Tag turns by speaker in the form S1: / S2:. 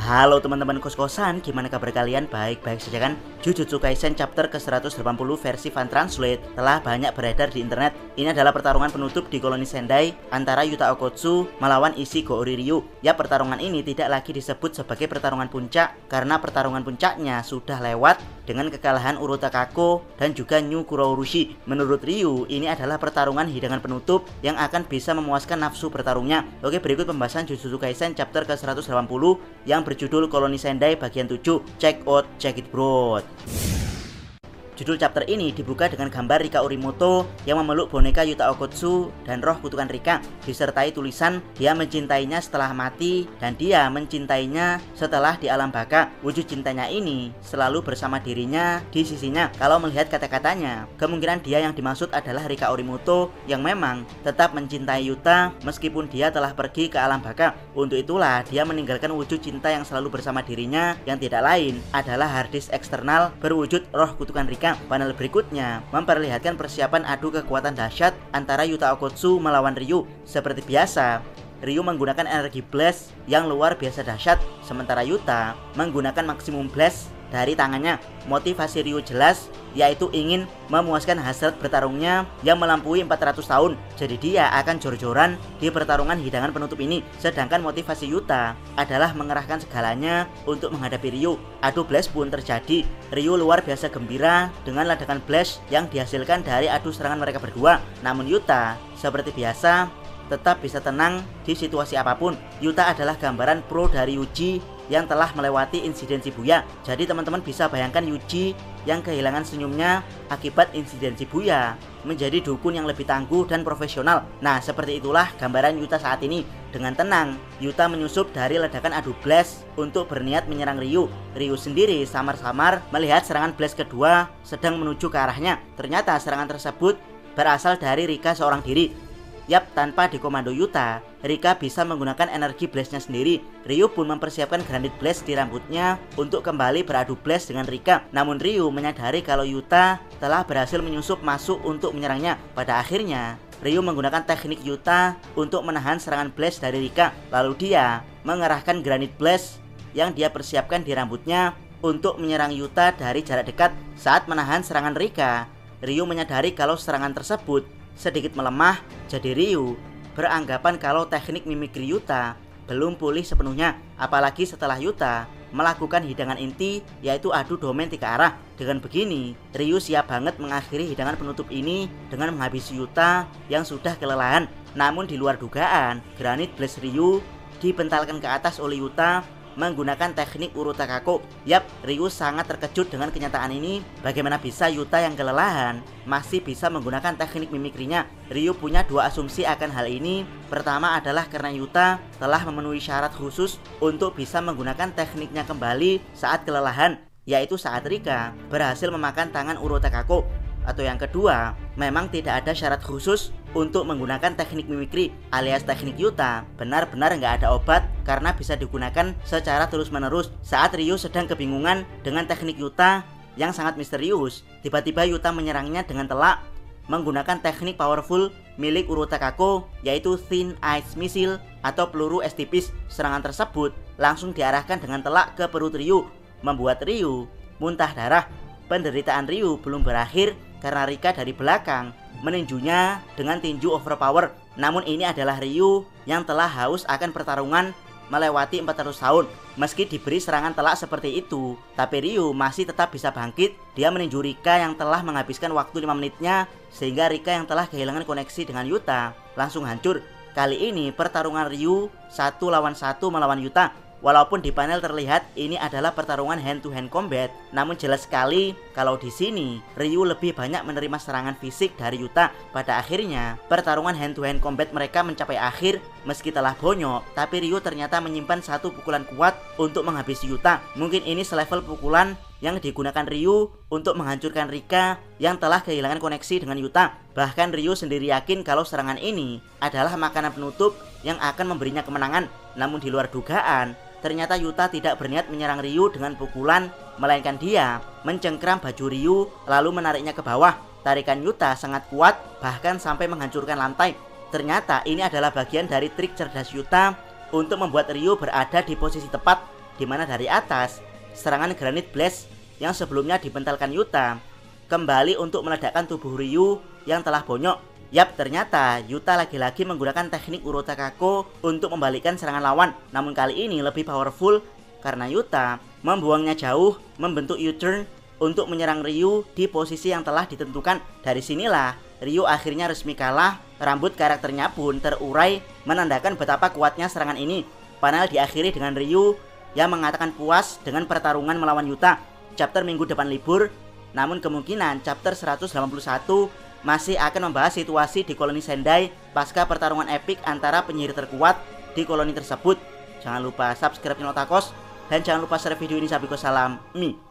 S1: Halo teman-teman kos-kosan, gimana kabar kalian? Baik-baik saja kan? Jujutsu Kaisen chapter ke-180 versi Fan Translate telah banyak beredar di internet. Ini adalah pertarungan penutup di koloni Sendai antara Yuta Okkotsu melawan Ishiguro Ryu. Ya, pertarungan ini tidak lagi disebut sebagai pertarungan puncak karena pertarungan puncaknya sudah lewat dengan kekalahan Urota Kako dan juga New Kurourushi. Menurut Ryu, ini adalah pertarungan hidangan penutup yang akan bisa memuaskan nafsu bertarungnya. Oke, berikut pembahasan Jujutsu Kaisen chapter ke-180 yang berjudul Koloni Sendai bagian 7. Check it bro. Judul chapter ini dibuka dengan gambar Rika Orimoto yang memeluk boneka Yuta Okkotsu dan roh kutukan Rika, disertai tulisan dia mencintainya setelah mati dan dia mencintainya setelah di alam baka. Wujud cintanya ini selalu bersama dirinya di sisinya. Kalau melihat kata-katanya, kemungkinan dia yang dimaksud adalah Rika Orimoto yang memang tetap mencintai Yuta meskipun dia telah pergi ke alam baka. Untuk itulah dia meninggalkan wujud cinta yang selalu bersama dirinya yang tidak lain adalah harddisk eksternal berwujud roh kutukan Rika. Panel berikutnya memperlihatkan persiapan adu kekuatan dahsyat antara Yuta Okkotsu melawan Ryu. Seperti biasa, Ryu menggunakan energi blast yang luar biasa dahsyat, sementara Yuta menggunakan maximum blast dari tangannya. Motivasi Ryu jelas, yaitu ingin memuaskan hasrat bertarungnya yang melampaui 400 tahun. Jadi dia akan jor-joran di pertarungan hidangan penutup ini. Sedangkan motivasi Yuta adalah mengerahkan segalanya untuk menghadapi Ryu. Adu blast pun terjadi. Ryu luar biasa gembira dengan ledakan blast yang dihasilkan dari adu serangan mereka berdua. Namun Yuta seperti biasa tetap bisa tenang di situasi apapun. Yuta adalah gambaran pro dari Yuji yang telah melewati insiden Shibuya. Jadi teman-teman bisa bayangkan Yuji yang kehilangan senyumnya akibat insiden Shibuya menjadi dukun yang lebih tangguh dan profesional. Nah, seperti itulah gambaran Yuta saat ini. Dengan tenang, Yuta menyusup dari ledakan adu blast untuk berniat menyerang Ryu. Ryu sendiri samar-samar melihat serangan blast kedua sedang menuju ke arahnya. Ternyata serangan tersebut berasal dari Rika seorang diri. Yap, tanpa dikomando Yuta, Rika bisa menggunakan energi blastnya sendiri. Ryu pun mempersiapkan granit blast di rambutnya untuk kembali beradu blast dengan Rika. Namun Ryu menyadari kalau Yuta telah berhasil menyusup masuk untuk menyerangnya. Pada akhirnya, Ryu menggunakan teknik Yuta untuk menahan serangan blast dari Rika. Lalu dia mengerahkan granit blast yang dia persiapkan di rambutnya untuk menyerang Yuta dari jarak dekat. Saat menahan serangan Rika, Ryu menyadari kalau serangan tersebut sedikit melemah. Jadi Ryu beranggapan kalau teknik mimikri Yuta belum pulih sepenuhnya, apalagi setelah Yuta melakukan hidangan inti yaitu adu domain 3 arah. Dengan begini, Ryu siap banget mengakhiri hidangan penutup ini dengan menghabisi Yuta yang sudah kelelahan. Namun di luar dugaan, granit blast Ryu dibentalkan ke atas oleh Yuta menggunakan teknik Urota Kako. Yap, Ryu sangat terkejut dengan kenyataan ini. Bagaimana bisa Yuta yang kelelahan masih bisa menggunakan teknik mimikrinya? Ryu punya dua asumsi akan hal ini. Pertama adalah karena Yuta telah memenuhi syarat khusus untuk bisa menggunakan tekniknya kembali saat kelelahan, yaitu saat Rika berhasil memakan tangan Urota Kako. Atau yang kedua, memang tidak ada syarat khusus untuk menggunakan teknik mimikri, alias teknik Yuta benar-benar nggak ada obat karena bisa digunakan secara terus-menerus. Saat Ryu sedang kebingungan dengan teknik Yuta yang sangat misterius, tiba-tiba Yuta menyerangnya dengan telak menggunakan teknik powerful milik Urota Kako, yaitu Thin Ice Missile atau peluru es tipis. Serangan tersebut langsung diarahkan dengan telak ke perut Ryu, membuat Ryu muntah darah. Penderitaan Ryu belum berakhir karena Rika dari belakang meninjunya dengan tinju overpower. Namun ini adalah Ryu yang telah haus akan pertarungan melewati 400 tahun. Meski diberi serangan telak seperti itu, tapi Ryu masih tetap bisa bangkit. Dia meninju Rika yang telah menghabiskan waktu 5 menitnya, sehingga Rika yang telah kehilangan koneksi dengan Yuta langsung hancur. Kali ini pertarungan Ryu 1 lawan 1 melawan Yuta. Walaupun di panel terlihat ini adalah pertarungan hand to hand combat, namun jelas sekali kalau di sini Ryu lebih banyak menerima serangan fisik dari Yuta. Pada akhirnya, pertarungan hand to hand combat mereka mencapai akhir. Meski telah bonyok, tapi Ryu ternyata menyimpan satu pukulan kuat untuk menghabisi Yuta. Mungkin ini selevel pukulan yang digunakan Ryu untuk menghancurkan Rika yang telah kehilangan koneksi dengan Yuta. Bahkan Ryu sendiri yakin kalau serangan ini adalah makanan penutup yang akan memberinya kemenangan. Namun di luar dugaan, ternyata Yuta tidak berniat menyerang Ryu dengan pukulan, melainkan dia mencengkram baju Ryu lalu menariknya ke bawah. Tarikan Yuta sangat kuat, bahkan sampai menghancurkan lantai. Ternyata ini adalah bagian dari trik cerdas Yuta untuk membuat Ryu berada di posisi tepat di mana dari atas serangan Granite Blast yang sebelumnya dipentalkan Yuta kembali untuk meledakkan tubuh Ryu yang telah bonyok. Yap, ternyata Yuta lagi-lagi menggunakan teknik Urotakako untuk membalikkan serangan lawan. Namun kali ini lebih powerful karena Yuta membuangnya jauh, membentuk U-turn untuk menyerang Ryu di posisi yang telah ditentukan. Dari sinilah Ryu akhirnya resmi kalah, rambut karakternya pun terurai menandakan betapa kuatnya serangan ini. Panel diakhiri dengan Ryu yang mengatakan puas dengan pertarungan melawan Yuta. Chapter minggu depan libur, namun kemungkinan chapter 181 masih akan membahas situasi di koloni Sendai pasca pertarungan epik antara penyihir terkuat di koloni tersebut. Jangan lupa subscribe channel Otakos dan jangan lupa share video ini. Sabiko salam Mi.